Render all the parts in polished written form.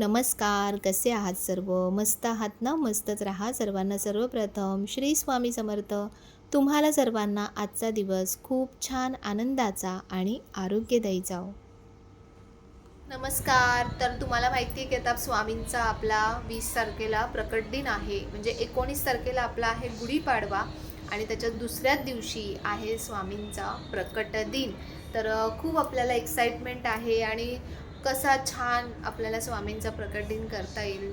नमस्कार. कसे आहात सर्व? मस्त आहात ना? मस्तच राहा. सर्वांना सर्वप्रथम श्री स्वामी समर्थ. तुम्हाला सर्वांना आजचा दिवस खूप छान आनंदाचा आणि आरोग्यदायी जाओ. नमस्कार. तर तुम्हाला माहिती आहे की आता स्वामींचा आपला 20 तारखेला प्रकट दिन आहे. म्हणजे 19 तारखेला आपला आहे गुढीपाडवा आणि त्याच्या दुसऱ्याच दिवशी आहे स्वामींचा प्रकट दिन. तर खूप आपल्याला एक्साइटमेंट आहे आणि कसा छान आपल्याला स्वामींचा प्रकट दिन करता येईल,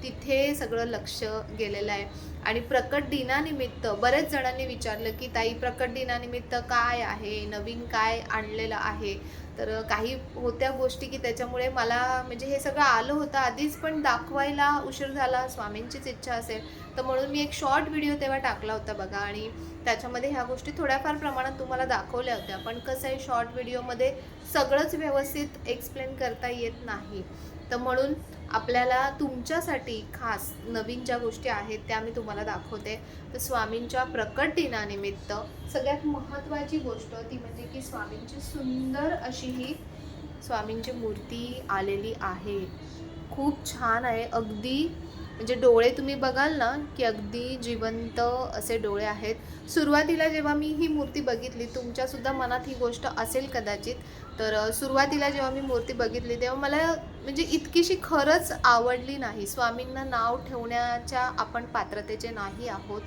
तिथे सगळं लक्ष गेलेलं आहे. आणि प्रकट दिनानिमित्त बरेच जणांनी विचारलं की ताई प्रकट दिनानिमित्त काय आहे, नवीन काय आणलेलं आहे. तर काही होत्या गोष्टी की त्याच्यामुळे मला म्हणजे हे सगळं आलं होतं आधीच, पण दाखवायला उशीर झाला. स्वामींचीच इच्छा असेल तर म्हणून मी एक शॉर्ट व्हिडिओ तेव्हा टाकला होता बघा, आणि त्याच्यामध्ये ह्या गोष्टी थोड्याफार प्रमाणात तुम्हाला दाखवल्या होत्या. पण कसं आहे, शॉर्ट व्हिडिओमध्ये सगळंच व्यवस्थित एक्सप्लेन करता येत नाही. तर म्हणून आपल्याला तुमच्यासाठी खास नवीन ज्या गोष्टी आहेत त्या मी तुम्हाला दाखवते. तर स्वामींच्या प्रकट दिनानिमित्त सगळ्यात महत्त्वाची गोष्ट ती म्हणजे की स्वामींची सुंदर अशी ही स्वामींची मूर्ती आलेली आहे. खूप छान आहे. अगदी म्हणजे डोळे तुम्ही बघाल ना की अगदी जिवंत असे डोळे आहेत. सुरुवातीला जेव्हा मी ही मूर्ती बघितली, तुमच्यासुद्धा मनात ही गोष्ट असेल कदाचित. तर सुरुवातीला जेव्हा मी मूर्ती बघितली तेव्हा मला म्हणजे इतकीशी खरंच आवडली नाही. स्वामींना नाव ठेवण्याच्या आपण पात्रतेचे नाही आहोत.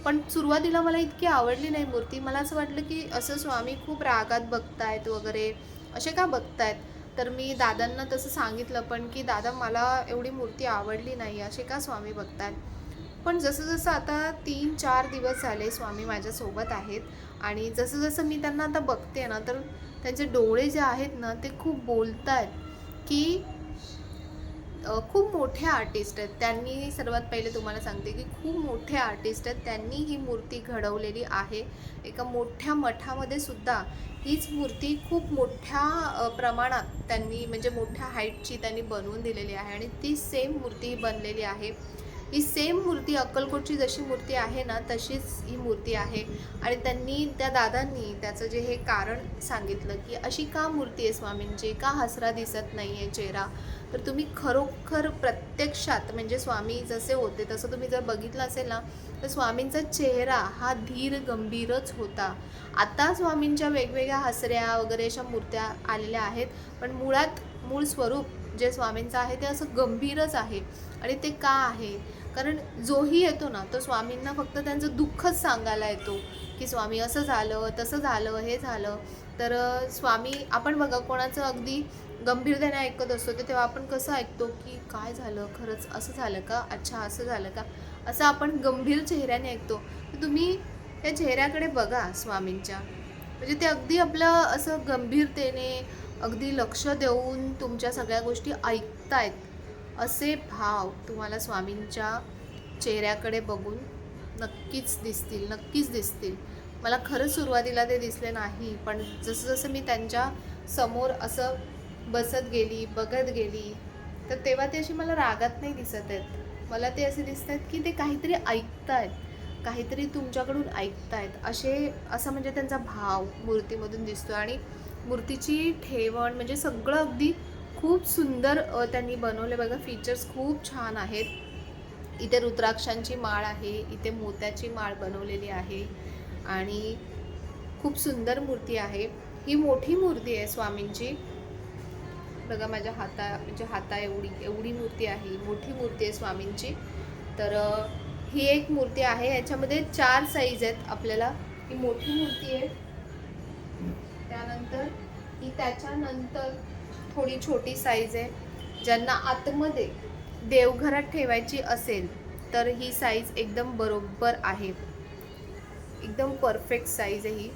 पण सुरुवातीला मला इतकी आवडली नाही मूर्ती. मला असं वाटलं की असं स्वामी खूप रागात बघतायत वगैरे, असे का बघतायत? तर मी दादांना तसं सांगितलं पण की दादा मला एवढी मूर्ती आवडली नाही, असे का स्वामी बघतायत? पण जसं-जसं आता 3-4 दिवस झाले स्वामी माझ्यासोबत आहेत आणि जसं-जसं मी त्यांना आता बघते ना, तर त्यांचे डोळे जे आहेत ना, ते खूप बोलतायत की खूप मोठे आर्टिस्ट आहेत. त्यांनी सर्वात पहिले तुम्हाला सांगते की खूप मोठे आर्टिस्ट आहेत. त्यांनी ही मूर्ती घडवलेली आहे. एका मोठ्या मठामध्ये सुद्धा हीच मूर्ती खूप मोठ्या प्रमाणात त्यांनी म्हणजे मोठ्या हाईटची त्यांनी बनवून दिलेली आहे आणि ती सेम मूर्ती बनलेली आहे. ही सेम मूर्ती अक्कलकोटची जशी मूर्ती आहे ना, तशीच ही मूर्ती आहे. आणि त्यांनी त्या दादांनी त्याचं जे हे कारण सांगितलं की अशी का मूर्ती आहे स्वामींची, का हसरा दिसत नाही आहे चेहरा. तर तुम्ही खरोखर प्रत्यक्षात म्हणजे स्वामी जसे होते तसं तुम्ही जर बघितलं असेल ना, तर स्वामींचा चेहरा हा धीर गंभीरच होता. आता स्वामींच्या वेगवेगळ्या हसऱ्या वगैरे अशा मूर्त्या आलेल्या आहेत, पण मूळ स्वरूप जे स्वामींचं आहे ते असं गंभीरच आहे. आणि ते का आहे? कारण जोही येतो ना, तो स्वामींना फक्त त्यांचं दुःखच सांगायला येतो की स्वामी असं झालं, तसं झालं, हे झालं. तर स्वामी आपण बघा कोणाचं अगदी गंभीरतेने ऐकत असतो, तर तेव्हा आपण कसं ऐकतो की काय झालं, खरंच असं झालं का, अच्छा असं झालं का, असं आपण गंभीर चेहऱ्याने ऐकतो. तर तुम्ही त्या चेहऱ्याकडे बघा स्वामींच्या, म्हणजे ते अगदी आपलं असं गंभीरतेने अगदी लक्ष देऊन तुमच्या सगळ्या गोष्टी ऐकतायत, असे भाव तुम्हाला स्वामींच्या चेहऱ्याकडे बघून नक्कीच दिसतील, नक्कीच दिसतील. मला खरंच सुरुवातीला ते दिसले नाही, पण जसं-जसं मी त्यांच्या समोर असं बसत गेली, बघत गेली, तर तेव्हा ते अशी मला रागात नाही दिसत आहेत. मला ते असे दिसत आहेत की ते काहीतरी ऐकतायत, काहीतरी तुमच्याकडून ऐकतायत, असं म्हणजे त्यांचा भाव मूर्तीमधून दिसतो. आणि मूर्तीची ठेवण म्हणजे सगळं अगदी खूप सुंदर त्यांनी बनवले बघा. फीचर्स खूप छान आहेत. इथे रुद्राक्षांची माळ आहे, इथे मोत्याची माळ बनवलेली आहे आणि खूप सुंदर मूर्ती आहे. ही मोठी मूर्ती आहे स्वामींची बघा. माझ्या म्हणजे हाता एवढी एवढी मूर्ती आहे, मोठी मूर्ती आहे स्वामींची. तर ही एक मूर्ती आहे, याच्यामध्ये 4 साईज आहेत. आपल्याला ही मोठी मूर्ती आहे, त्यानंतर ही त्याच्यानंतर थोडी छोटी साईज आहे. ज्यांना आतमध्ये देवघरात ठेवायची असेल तर ही साईज एकदम बरोबर आहे, एकदम परफेक्ट साईज आहे ही.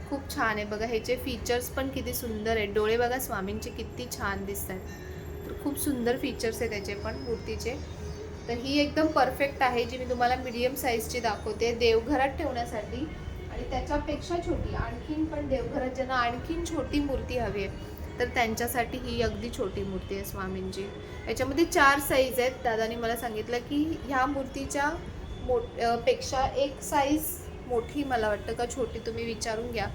खूप छान आहे बघा. ह्याचे फीचर्स पण किती सुंदर आहेत. डोळे बघा स्वामींचे किती छान दिसत आहेत. तर खूप सुंदर फीचर्स आहे त्याचे पण मूर्तीचे. तर ही एकदम परफेक्ट आहे, जी मी तुम्हाला मीडियम साईजची दाखवते देवघरात ठेवण्यासाठी. आणि त्याच्यापेक्षा छोटी आणखीन पण देवघरात ज्यांना आणखीन छोटी मूर्ती हवी आहे तर त्यांच्यासाठी ही अगदी छोटी मूर्ती आहे स्वामींची. याच्यामध्ये 4 साईज आहेत. दादानी मला सांगितलं की ह्या मूर्तीच्या पेक्षा एक साईज मोठी, मला वाटतं का छोटी, तुम्ही विचारून घ्या.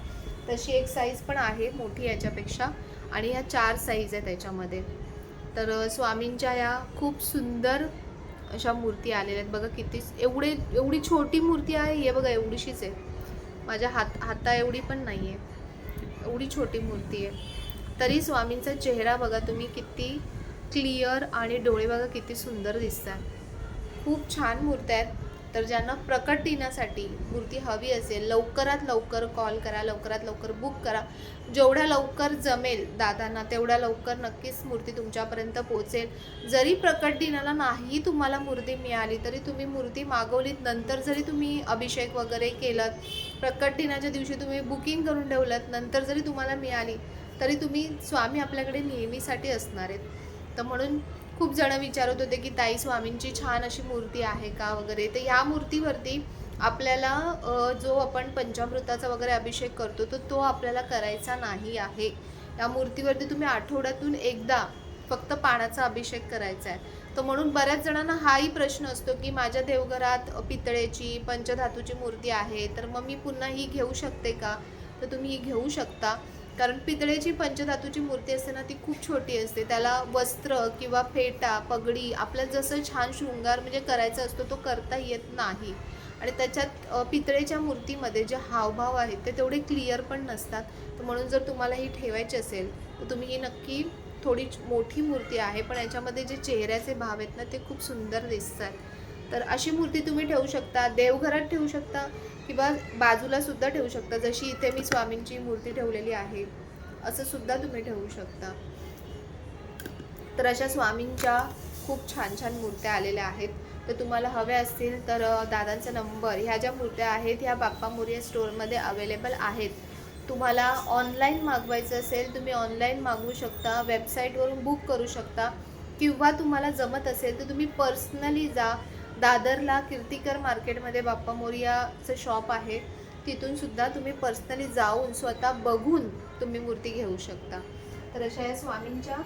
तशी एक साईज पण आहे मोठी याच्यापेक्षा, आणि ह्या 4 साईज आहेत त्याच्यामध्ये. तर स्वामींच्या या खूप सुंदर अशा मूर्ती आलेल्या आहेत बघा. किती एवढी छोटी मूर्ती आहे. हे बघा एवढीशीच आहे, माझ्या हाता एवढी पण नाही आहे, एवढी छोटी मूर्ती आहे. तरी स्वामींचा चेहरा बघा तुम्ही, किती क्लिअर आणि डोळे बघा किती सुंदर दिसतात. खूप छान मूर्त्या आहेत. तर ज्यांना प्रकट दिनासाठी मूर्ती हवी असेल, लवकरात लवकर कॉल करा, लवकरात लवकर बुक करा. जेवढ्या लवकर जमेल दादांना तेवढ्या लवकर नक्कीच मूर्ती तुमच्यापर्यंत पोहोचेल. जरी प्रकट दिनाला नाही तुम्हाला मूर्ती मिळाली तरी तुम्ही मूर्ती मागवलीत, नंतर जरी तुम्ही अभिषेक वगैरे केलात, प्रकट दिनाच्या दिवशी तुम्ही बुकिंग करून ठेवलात, नंतर जरी तुम्हाला मिळाली तरी तुम्ही स्वामी आपल्याकडे नेहमीसाठी असणार आहेत. तर म्हणून खूप जण विचारत होते की ताई स्वामींची छान अशी मूर्ती आहे का वगैरे. तर या मूर्तीवरती आपल्याला जो आपण पंचामृताचा वगैरे अभिषेक करतो तो आपल्याला करायचा नाही आहे. या मूर्तीवरती तुम्ही आठवड्यातून एकदा फक्त पाण्याचा अभिषेक करायचा आहे. तर म्हणून बऱ्याच जणांना हाही प्रश्न असतो की माझ्या देवघरात पितळेची पंचधातूची मूर्ती आहे, तर मग मी पुन्हा ही घेऊ शकते का? तर तुम्ही ही घेऊ शकता. कारण पितळेची पंचधातूची मूर्ती असते ना, ती खूप छोटी असते. त्याला वस्त्र किंवा फेटा, पगडी आपल्याला जसं छान शृंगार म्हणजे करायचा असतो तो करता येत नाही. आणि त्याच्यात पितळेच्या मूर्तीमध्ये जे हावभाव आहेत ते तेवढे क्लिअर पण नसतात. तर म्हणून जर तुम्हाला ही ठेवायची असेल तर तुम्ही ही नक्की, थोडी मोठी मूर्ती आहे पण याच्यामध्ये जे चेहऱ्याचे भाव आहेत ना ते खूप सुंदर दिसतात. तर अशी मूर्ती तुम्ही ठेवू शकता, देवघरात ठेवू शकता किंवा बाजूला सुद्धा ठेवू शकता. जशी इथे मी स्वामींची मूर्ती ठेवलेली आहे असं सुद्धा तुम्ही ठेवू शकता. तर अशा स्वामींच्या खूप छान छान मूर्त्या आलेल्या आहेत. तर तुम्हाला हव्या असतील तर दादांचा नंबर, ह्या ज्या मूर्त्या आहेत ह्या बाप्पा मोरया स्टोअरमध्ये अवेलेबल आहेत. तुम्हाला ऑनलाईन मागवायचं असेल तुम्ही ऑनलाईन मागवू शकता, वेबसाईटवरून बुक करू शकता, किंवा तुम्हाला जमत असेल तर तुम्ही पर्सनली जा. दादरला कीर्तिकर मार्केटमध्ये बाप्पा मोरयाचं शॉप आहे, तिथून सुद्धा तुम्ही पर्सनली जाऊन स्वतः बघून तुम्ही मूर्ती घेऊ शकता. तर अशा या स्वामींच्या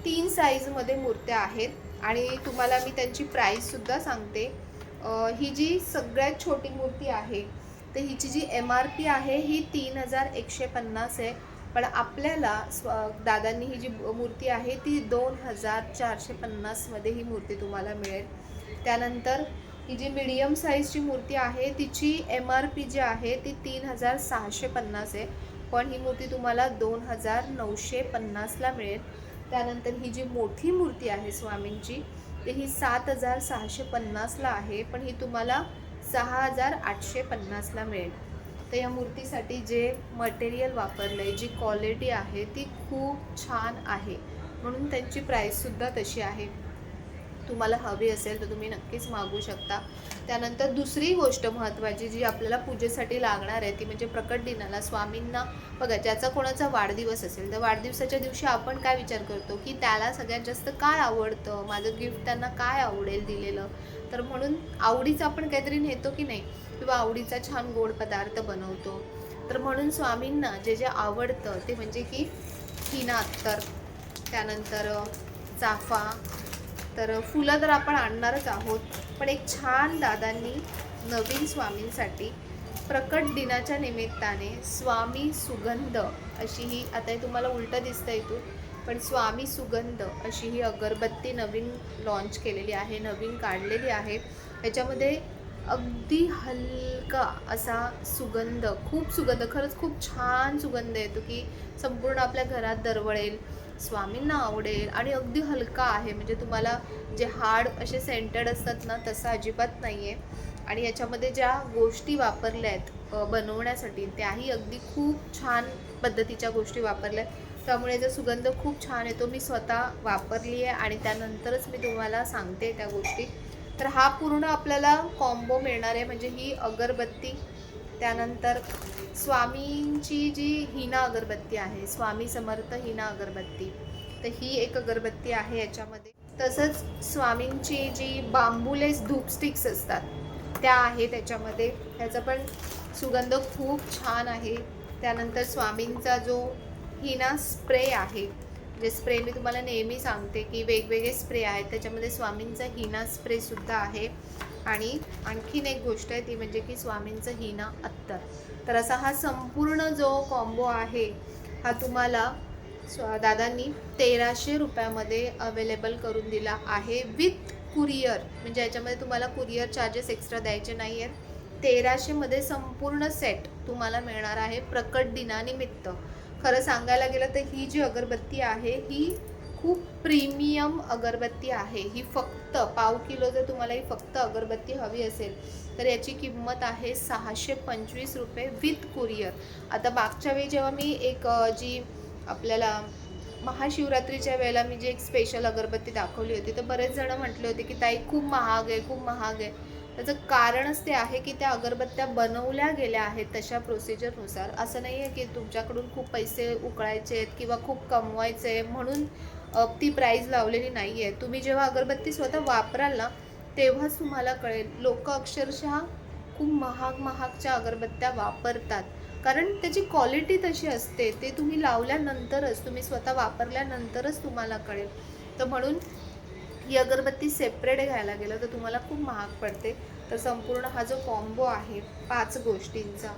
3 साईजमध्ये मूर्त्या आहेत आणि तुम्हाला मी त्यांची प्राईससुद्धा सांगते. ही जी सगळ्यात छोटी मूर्ती आहे तर हिची जी MRP आहे ही 3150 आहे. पण आपल्याला दादांनी ही जी मूर्ती आहे ती 2450मध्ये ही मूर्ती तुम्हाला मिळेल. त्यानंतर ही जी मीडियम साईजची मूर्ती आहे तिची MRP जी आहे ती 3650 आहे, पण ही मूर्ती तुम्हाला 2950ला मिळेल. त्यानंतर ही जी मोठी मूर्ती आहे स्वामींची तर ही 7650ला आहे, पण ही तुम्हाला 6850ला मिळेल. तर या मूर्तीसाठी जे मटेरियल वापरलं आहे, जी क्वालिटी आहे ती खूप छान आहे, म्हणून त्यांची प्राईससुद्धा तशी आहे. तुम्हाला हवी असेल तर तुम्ही नक्कीच मागवू शकता. त्यानंतर दुसरी गोष्ट महत्त्वाची जी आपल्याला पूजेसाठी लागणार आहे ती म्हणजे प्रकट दिनाला स्वामींना बघा, ज्याचा कोणाचा वाढदिवस असेल तर वाढदिवसाच्या दिवशी आपण काय विचार करतो की त्याला सगळ्यात जास्त काय आवडतं, माझं गिफ्ट त्यांना काय आवडेल दिलेलं. तर म्हणून आवडीचं आपण काहीतरी नेतो की नाही, किंवा आवडीचा छान गोड पदार्थ बनवतो. तर म्हणून स्वामींना जे जे आवडतं ते म्हणजे की हिना अत्तर, त्यानंतर चाफा, तर फुलं तर आपण आणणारच आहोत, पण एक छान दादांनी नवीन स्वामींसाठी प्रकट दिनाच्या निमित्ताने स्वामी सुगंध अशी ही, आता तुम्हाला उलटं दिसतं इथून, पण स्वामी सुगंध अशी ही अगरबत्ती नवीन लॉन्च केलेली आहे, नवीन काढलेली आहे. याच्यामध्ये अगदी हलका असा सुगंध, खूप सुगंध, खरंच खूप छान सुगंध येतो की संपूर्ण आपल्या घरात दरवळेल, स्वामींना आवडेल आणि अगदी हलका आहे. म्हणजे तुम्हाला जे हार्ड असे सेंटेड असतात ना तसं अजिबात नाही आहे. आणि याच्यामध्ये ज्या गोष्टी वापरल्या आहेत बनवण्यासाठी त्याही अगदी खूप छान पद्धतीच्या गोष्टी वापरल्या आहेत, त्यामुळे याचा सुगंध खूप छान येतो. मी स्वतः वापरली आहे आणि त्यानंतरच मी तुम्हाला सांगते त्या गोष्टी. तर हा पूर्ण आपल्याला कॉम्बो मिळणार आहे, म्हणजे ही अगरबत्ती, त्यानंतर स्वामींची जी हिना अगरबत्ती आहे, स्वामी समर्थ हिना अगरबत्ती, तर ही एक अगरबत्ती आहे याच्यामध्ये. तसंच स्वामींची जी बांबूलेस धूप स्टिक्स असतात त्या आहे त्याच्यामध्ये, त्याचा पण सुगंध खूप छान आहे. त्यानंतर स्वामींचा जो हिना स्प्रे आहे, जे स्प्रे मी तुम्हाला नेहमी सांगते की वेगवेगळे स्प्रे आहेत, त्याच्यामध्ये स्वामींचा हिना स्प्रेसुद्धा आहे. आणि आणखीन एक गोष्ट आहे ती म्हणजे की स्वामींचं हिना अत्तर. तर असा हा संपूर्ण जो कॉम्बो आहे हा तुम्हाला दादांनी 1300 रुपयामध्ये अवेलेबल करून दिला आहे विथ कुरिअर. म्हणजे याच्यामध्ये तुम्हाला कुरिअर चार्जेस एक्स्ट्रा द्यायचे नाही आहेत. 1300 मध्ये संपूर्ण सेट तुम्हाला मिळणार आहे प्रकट दिनानिमित्त. खरं सांगायला गेलं तर ही जी अगरबत्ती आहे ही खूप प्रीमियम अगरबत्ती आहे. ही फक्त पाव किलो जर तुम्हाला ही फक्त अगरबत्ती हवी असेल तर याची किंमत आहे 625 रुपये विथ कुरिअर. आता मागच्या वेळी जेव्हा मी एक जी आपल्याला महाशिवरात्रीच्या वेळेला मी जी एक स्पेशल अगरबत्ती दाखवली होती तर बरेच जण म्हटले होते की ताई खूप महाग आहे, खूप महाग आहे. त्याचं कारणच ते आहे की त्या अगरबत्त्या बनवल्या गेल्या आहेत तशा प्रोसिजरनुसार. असं नाही आहे की तुमच्याकडून खूप पैसे उकळायचे आहेत किंवा खूप कमवायचे आहे म्हणून ती प्राईज लावलेली नाही आहे. तुम्ही जेव्हा अगरबत्ती स्वतः वापराल ना तेव्हाच तुम्हाला कळेल. लोक अक्षरशः खूप महागच्या अगरबत्त्या वापरतात कारण त्याची क्वालिटी तशी असते. ते तुम्ही लावल्यानंतरच, तुम्ही स्वतः वापरल्यानंतरच तुम्हाला कळेल. तर म्हणून ही अगरबत्ती सेपरेट घ्यायला गेलं तर तुम्हाला खूप महाग पडते. तर संपूर्ण हा जो कॉम्बो आहे 5 गोष्टींचा,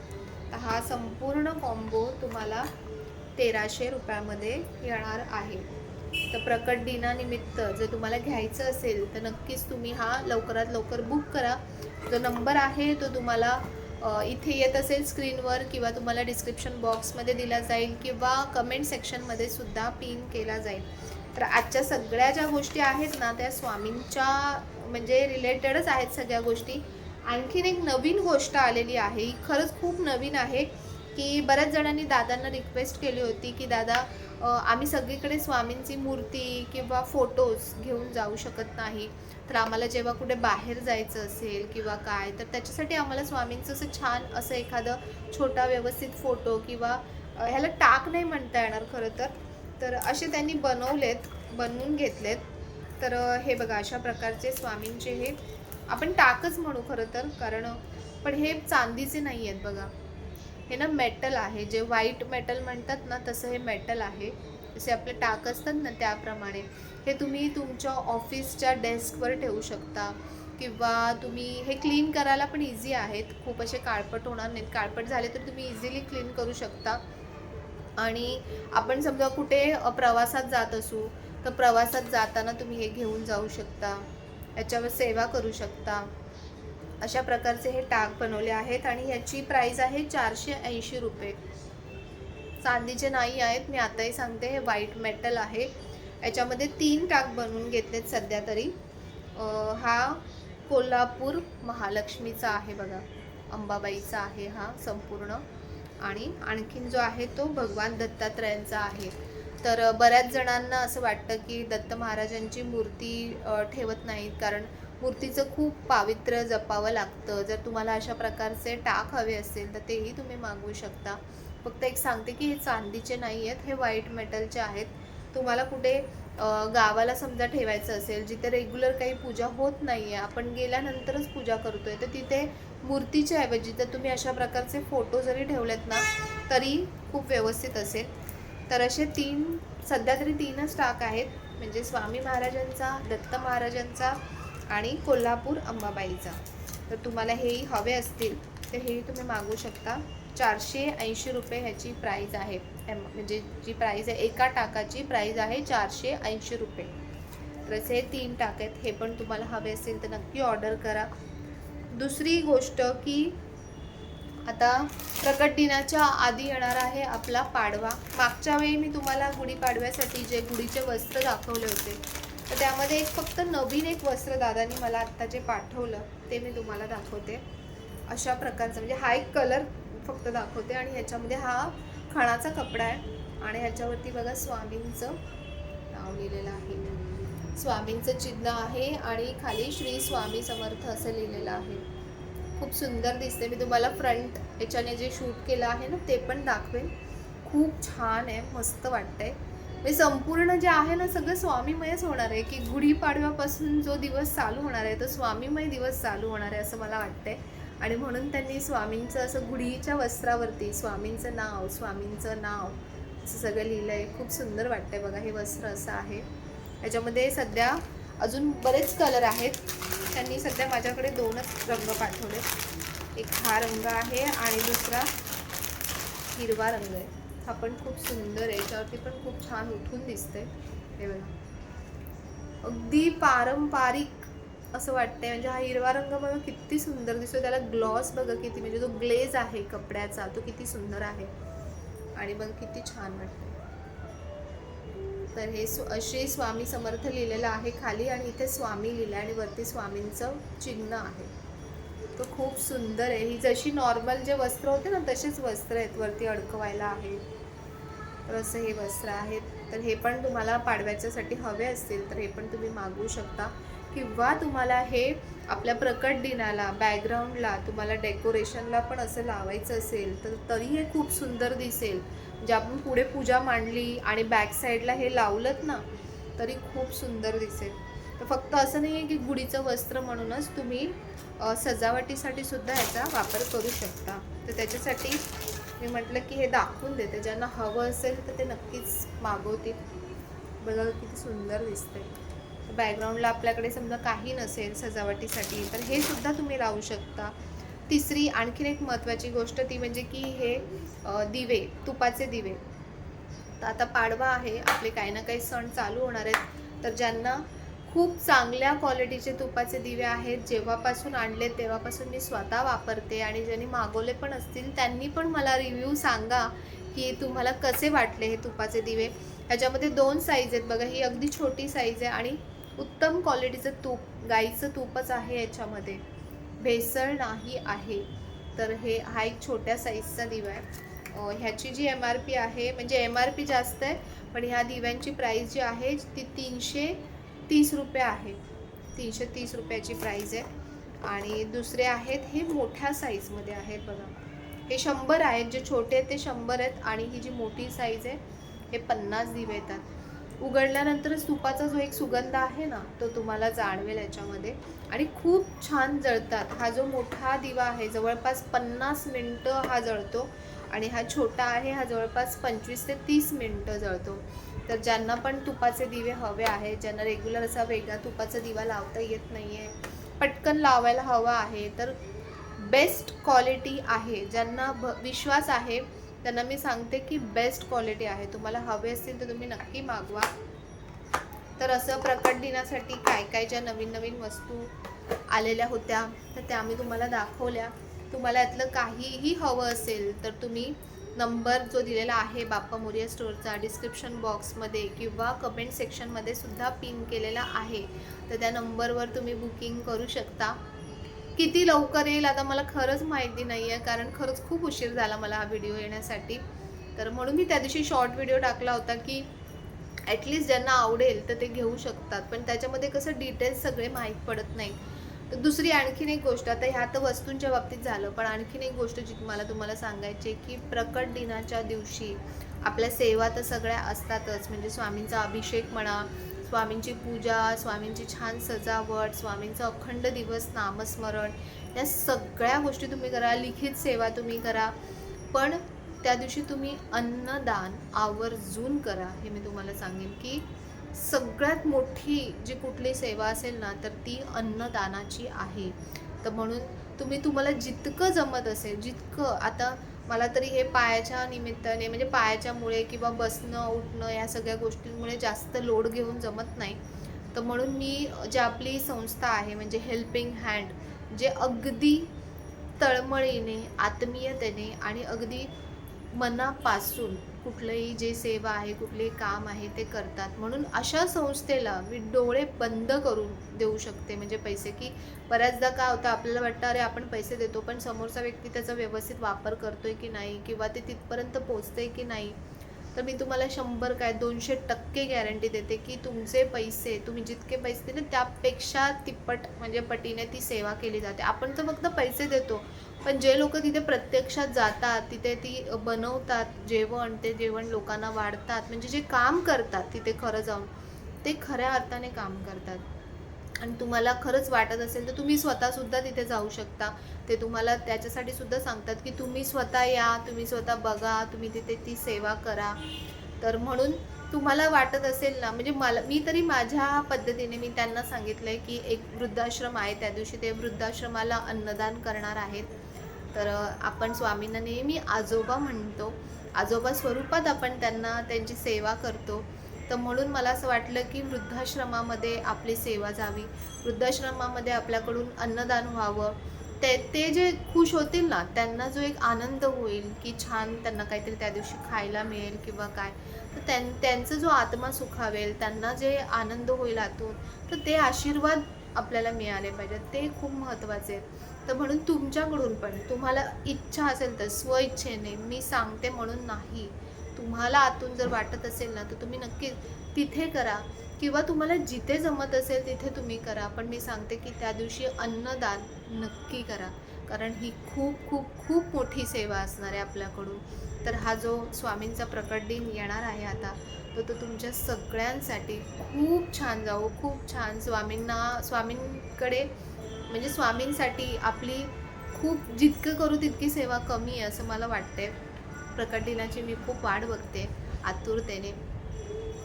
तर हा संपूर्ण कॉम्बो तुम्हाला 1300 रुपयामध्ये येणार आहे. तर प्रकट दिनानिमित्त जर तुम्हाला घ्यायचं असेल तर नक्कीच तुम्ही हा लवकरात लवकर बुक करा. जो नंबर आहे तो तुम्हाला इथे येत असेल स्क्रीनवर किंवा तुम्हाला डिस्क्रिप्शन बॉक्समध्ये दिला जाईल किंवा कमेंट सेक्शनमध्ये सुद्धा पिन केला जाईल. तर आजच्या सगळ्या ज्या गोष्टी आहेत ना त्या स्वामींच्या म्हणजे रिलेटेडच आहेत सगळ्या गोष्टी. आणखीन एक नवीन गोष्ट आलेली आहे, ही खरंच खूप नवीन आहे की बऱ्याच जणांनी दादांना रिक्वेस्ट केली होती की दादा आम्ही सगळीकडे स्वामींची मूर्ती किंवा फोटोज घेऊन जाऊ शकत नाही. तर आम्हाला जेव्हा कुठे बाहेर जायचं असेल किंवा काय तर त्याच्यासाठी आम्हाला स्वामींचं असं छान असं एखादं छोटा व्यवस्थित फोटो किंवा ह्याला टाक नाही म्हणता येणार खरं तर असे त्यांनी बनवून घेतलेत. तर हे बघा अशा प्रकारचे स्वामींचे हे आपण टाकच म्हणू खरं तर, कारण पण हे चांदीचे नाही आहेत बघा. हे ना मेटल आहे, जे व्हाईट मेटल म्हणतात ना तसं हे मेटल आहे. जसे आपले टाक असतात ना त्याप्रमाणे. हे तुम्ही तुमच्या ऑफिसच्या डेस्कवर ठेवू शकता किंवा तुम्ही हे क्लीन करायला पण इझी आहेत. खूप असे काळपट होणार नाहीत. काळपट झाले तर तुम्ही इझिली क्लीन करू शकता. आणि आपण समजा कुठे प्रवासात जात असू तर प्रवासात जाताना तुम्ही हे घेऊन जाऊ शकता, याच्यावर सेवा करू शकता. अशा प्रकारचे हे टाक बनवले आहेत आणि ह्याची प्राईस आहे 480 रुपये. चांदीचे नाही आहेत, मी आताही सांगते. हे व्हाईट मेटल आहे. याच्यामध्ये 3 टाक बनवून घेतलेत सध्या तरी. हा कोल्हापूर महालक्ष्मीचा आहे बघा, अंबाबाईचा आहे हा संपूर्ण. आणि आणखीन जो आहे तो भगवान दत्तात्रयांचा आहे. तर बऱ्याच जणांना असं वाटतं की दत्त महाराजांची मूर्ती ठेवत नाहीत कारण मूर्तीचं खूप पावित्र्य जपावं लागतं. जर तुम्हाला अशा प्रकारचे टाक हवे असेल तर तेही तुम्ही मागवू शकता. फक्त एक सांगते की हे चांदीचे नाही आहेत, हे व्हाईट मेटलचे आहेत. तुम्हाला कुठे गावाला समजा ठेवायचं असेल जिथे रेग्युलर काही पूजा होत नाही आहे, आपण गेल्यानंतरच पूजा करतोय, तर तिथे मूर्तीच्या ऐवजी जर तुम्ही अशा प्रकारचे फोटो जरी ठेवलेत ना तरी खूप व्यवस्थित असेल. तर असे सध्या तरी 3च टाक आहेत, म्हणजे स्वामी महाराजांचा, दत्त महाराजांचा आणि कोल्हापूर अंबाबाईचा. तर तुम्हाला हेही हवे असतील तर हेही तुम्ही मागवू शकता. 480 रुपये ह्याची प्राईज आहे. म्हणजे जी प्राईज आहे एका टाकाची प्राईज आहे 480 रुपये. तर असे 3 टाक आहेत. हे पण तुम्हाला हवे असेल तर नक्की ऑर्डर करा. दुसरी गोष्ट की आता प्रकट दिनाच्या आधी येणार आहे आपला पाडवा. मागच्या वेळी मी तुम्हाला गुढीपाडव्यासाठी जे गुढीचे वस्त्र दाखवले होते तर त्यामध्ये फक्त नवीन एक वस्त्र दादानी मला आत्ता जे पाठवलं ते मी तुम्हाला दाखवते. अशा प्रकारचं म्हणजे हा एक कलर फक्त दाखवते आणि ह्याच्यामध्ये हा खणाचा कपडा आहे आणि ह्याच्यावरती बघा स्वामींचं नाव लिहिलेलं आहे, स्वामींचं चिन्ह आहे आणि खाली श्री स्वामी समर्थ असं लिहिलेलं आहे. खूप सुंदर दिसते. मी तुम्हाला फ्रंट याच्याने जे शूट केलं आहे ना ते पण दाखवेन. खूप छान आहे, मस्त वाटतंय. म्हणजे संपूर्ण जे आहे ना सगळं स्वामीमयच होणार आहे की गुढीपाडव्यापासून जो दिवस चालू होणार आहे तो स्वामीमय दिवस चालू होणार आहे असं मला वाटतंय. आणि म्हणून त्यांनी स्वामींचं असं गुढीच्या वस्त्रावरती स्वामींचं नाव असं सगळं लिहिलं आहे. खूप सुंदर वाटतंय बघा. हे वस्त्र असं आहे. याच्यामध्ये सध्या अजून बरेच कलर आहेत. त्यांनी सध्या माझ्याकडे 2च रंग पाठवले. एक हा रंग आहे आणि दुसरा हिरवा रंग आहे. हा पण खूप सुंदर आहे, याच्यावरती पण खूप छान उठून दिसते. हे बघा, अगदी पारंपरिक असं वाटतंय. म्हणजे हा हिरवा रंग बघा किती सुंदर दिसतो, त्याला ग्लॉस बघा किती, म्हणजे जो ग्लेज आहे कपड्याचा तो किती सुंदर आहे आणि बघ किती छान वाटतंय. तर हे श्री स्वामी समर्थ लिहिलेलं आहे खाली आणि इथे स्वामी लिहिलं आणि वरती स्वामींचं चिन्ह आहे. तो खूप सुंदर आहे. ही जशी नॉर्मल जे वस्त्र होते ना तसेच वस्त्र आहेत, वरती अडकवायला आहे. तर असं हे वस्त्र आहेत. तर हे पण तुम्हाला पाडव्याच्यासाठी हवे असतील तर हे पण तुम्ही मागवू शकता, किंवा तुम्हाला हे आपल्या प्रकट दिनाला बॅकग्राऊंडला तुम्हाला डेकोरेशनला पण असं लावायचं असेल तर तरी हे खूप सुंदर दिसेल. म्हणजे आपण पुढे पूजा मांडली आणि बॅक साईडला हे लावलंत ना तरी खूप सुंदर दिसेल. तर फक्त असं नाही आहे की गुढीचं वस्त्र म्हणूनच तुम्ही सजावटीसाठी सुद्धा याचा वापर करू शकता. तर त्याच्यासाठी मी म्हटलं की हे दाखवून देते, ज्यांना हवं असेल तर ते नक्कीच मागवतील. बघा किती सुंदर दिसते. बॅकग्राऊंडला आपल्याकडे समजा काही नसेल सजावटीसाठी तर हे सुद्धा तुम्ही लावू शकता. तिसरी आणखीन एक महत्त्वाची गोष्ट ती म्हणजे की हे दिवे, तुपाचे दिवे. तर आता पाडवा आहे, आपले काही ना काही सण चालू होणार आहेत. तर ज्यांना खूप चांगल्या क्वालिटीचे तुपाचे दिवे आहेत, जेव्हापासून आणले तेव्हापासून मी स्वतः वापरते आणि ज्यांनी मागवले पण असतील त्यांनी पण मला रिव्ह्यू सांगा की तुम्हाला कसे वाटले हे तुपाचे दिवे. ह्याच्यामध्ये 2 साईज आहेत बघा, ही अगदी छोटी साईज आहे आणि उत्तम क्वालिटीचं तूप, गाईचं तूपच आहे याच्यामध्ये, भेसळ नाही आहे. तर हा एक छोट्या साईजचा दिवा आहे. ह्याची जी MRP आहे, म्हणजे MRP जास्त आहे पण ह्या दिव्यांची प्राईस जी आहे ती 330 रुपये आहे. 330 रुपयाची प्राईस आहे. आणि दुसरे आहेत हे मोठ्या साईजमध्ये आहेत बघा, हे 100 आहेत. जे छोटे आहेत ते 100 आहेत आणि ही जी मोठी साईज आहे हे 50 दिवे येतात. उघडल्यानंतरच तुपाचा जो एक सुगंध आहे ना तो तुम्हाला जाणवेल याच्यामध्ये आणि खूप छान जळतात. हा जो मोठा दिवा आहे जवळपास 50 मिनटं हा जळतो आणि हा छोटा आहे हा जवळपास 25 ते 30 मिनटं जळतो. तर ज्यांना पण तुपाचे दिवे हवे आहेत, ज्यांना रेग्युलर असा वेगळा तुपाचा दिवा लावता येत नाही आहे, पटकन लावायला हवा आहे, तर बेस्ट क्वालिटी आहे, ज्यांना विश्वास आहे त्यांना मी सांगते की बेस्ट क्वालिटी आहे. तुम्हाला हवे असतील तर तुम्ही नक्की मागवा. तर असं प्रकट दिनासाठी काय काय ज्या नवीन नवीन वस्तू आलेल्या होत्या तर त्या मी तुम्हाला दाखवल्या. तुम्हाला यातलं काहीही हवं असेल तर तुम्ही नंबर जो दिलेला आहे बाप्पा मोरया स्टोअरचा डिस्क्रिप्शन बॉक्समध्ये किंवा कमेंट सेक्शनमध्ये सुद्धा पिन केलेला आहे, तर त्या नंबरवर तुम्ही बुकिंग करू शकता. किती लवकर येईल आता मला खरंच माहिती नाही आहे, कारण खरंच खूप उशीर झाला मला हा व्हिडिओ येण्यासाठी. तर म्हणून मी त्या दिवशी शॉर्ट व्हिडिओ टाकला होता की ॲटलिस्ट ज्यांना आवडेल तर ते घेऊ शकतात, पण त्याच्यामध्ये कसं डिटेल्स सगळे माहीत पडत नाही. तर दुसरी आणखीन एक गोष्ट, आता ह्या तर वस्तूंच्या बाबतीत झालं, पण आणखीन एक गोष्ट जी मला तुम्हाला सांगायची आहे की प्रकट दिनाच्या दिवशी आपल्या सेवा तर सगळ्या असतातच. म्हणजे स्वामींचा अभिषेक म्हणा, स्वामींची पूजा, स्वामींची छान सजावट, स्वामींचा अखंड दिवस नामस्मरण, या सगळ्या गोष्टी तुम्ही करा, लिखित सेवा तुम्ही करा, पण त्या दिवशी तुम्ही अन्नदान आवर्जून करा. हे मी तुम्हाला सांगेन की सगळ्यात मोठी जी कुठली सेवा असेल ना तर ती अन्नदानाची आहे. तर म्हणून तुम्हाला जितकं जमत असेल, जितकं, आता मला तरी हे पायाच्या निमित्ताने म्हणजे पायाच्यामुळे किंवा बसणं उठणं या सगळ्या गोष्टींमुळे जास्त लोड घेऊन जमत नाही. तर म्हणून मी जे आपली संस्था आहे म्हणजे हेल्पिंग हँड, जे अगदी तळमळीने, आत्मीयतेने आणि अगदी मनापासून कुठलंही जे सेवा आहे, कुठलेही काम आहे ते करतात, म्हणून अशा संस्थेला मी डोळे बंद करून देऊ शकते म्हणजे पैसे. की बऱ्याचदा काय होतं, आपल्याला वाटतं अरे आपण पैसे देतो पण समोरचा व्यक्ती त्याचा व्यवस्थित वापर करतोय की नाही किंवा ते तिथपर्यंत पोचतंय की नाही. तर मी तुम्हाला 100 काय 200% गॅरंटी देते की तुमचे पैसे, तुम्ही जितके पैसे दिले त्यापेक्षा तिप्पट म्हणजे पटीने ती सेवा केली जाते. आपण तर फक्त पैसे देतो, पण जे लोक तिथे प्रत्यक्षात जातात, तिथे ती बनवतात जेवण, ते जेवण लोकांना वाढतात, म्हणजे जे काम करतात तिथे खरं जाऊन ते खऱ्या अर्थाने काम करतात. आणि तुम्हाला खरंच वाटत असेल तर तुम्ही स्वतःसुद्धा तिथे जाऊ शकता. ते तुम्हाला त्याच्यासाठी सुद्धा सांगतात की तुम्ही स्वतः या, तुम्ही स्वतः बघा, तुम्ही तिथे ती सेवा करा. तर म्हणून तुम्हाला वाटत असेल ना, म्हणजे मी तरी माझ्या पद्धतीने मी त्यांना सांगितलं आहे की एक वृद्धाश्रम आहे, त्या दिवशी ते वृद्धाश्रमाला अन्नदान करणार आहेत. तर आपण स्वामींना नेहमी आजोबा म्हणतो आजोबा स्वरूपात आपण त्यांना त्यांची सेवा करतो. तर म्हणून मला असं वाटलं की वृद्धाश्रमामध्ये आपली सेवा जावी, वृद्धाश्रमामध्ये आपल्याकडून अन्नदान व्हावं. ते जे खुश होतील ना, त्यांना जो एक आनंद होईल की छान त्यांना काहीतरी त्या दिवशी खायला मिळेल किंवा काय, तर त्यांचा जो आत्मा सुखावेल, त्यांना जे आनंद होईल आतून, तर ते आशीर्वाद आपल्याला मिळाले पाहिजेत. ते खूप महत्त्वाचे आहेत. तर म्हणून तुमच्याकडून पण तुम्हाला इच्छा असेल तर स्वइच्छेने, मी सांगते म्हणून नाही, तुम्हाला आतून जर वाटत असेल ना, तर तुम्ही नक्कीच तिथे करा किंवा तुम्हाला जिथे जमत असेल तिथे तुम्ही करा. पण मी सांगते की त्या दिवशी अन्नदान नक्की करा, कारण ही खूप खूप खूप मोठी सेवा असणार आहे आपल्याकडून. तर हा जो स्वामींचा प्रकट दिन येणार आहे आता, तो तुमच्या सगळ्यांसाठी खूप छान जावो, खूप छान. स्वामींकडे म्हणजे स्वामींसाठी आपली खूप जितकं करू तितकी सेवा कमी आहे असं मला वाटते. प्रकट दिनाची मी खूप वाट बघते आतुरतेने.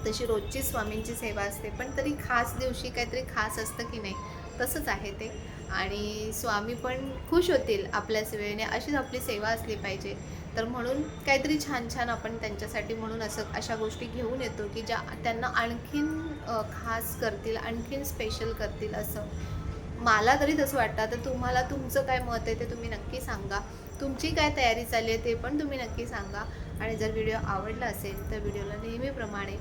तशी रोजची स्वामींची सेवा असते, पण तरी खास दिवशी काहीतरी खास असतं की नाही, तसंच आहे ते. आणि स्वामी पण खुश होतील आपल्या सेवेने, अशीच आपली सेवा असली पाहिजे. तर म्हणून काहीतरी छान छान आपण त्यांच्यासाठी म्हणून अशा गोष्टी घेऊन येतो की ज्या त्यांना आणखीन खास करतील, आणखीन स्पेशल करतील असं मला तरी तसं वाटतं. तर तुम्हाला तुमचं काय मत आहे ते तुम्ही नक्की सांगा. तुमची काय तयारी चालली आहे ते पण तुम्ही नक्की सांगा. आणि जर व्हिडिओ आवडला असेल तर व्हिडिओला नेहमीप्रमाणे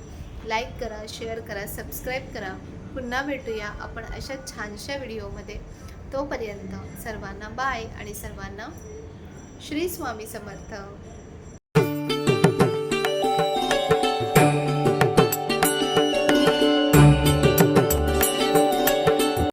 लाईक करा, शेअर करा, सबस्क्राईब करा. पुन्हा भेटूया आपण अशा छानशा व्हिडिओमध्ये. तोपर्यंत सर्वांना बाय आणि सर्वांना श्री स्वामी समर्थ.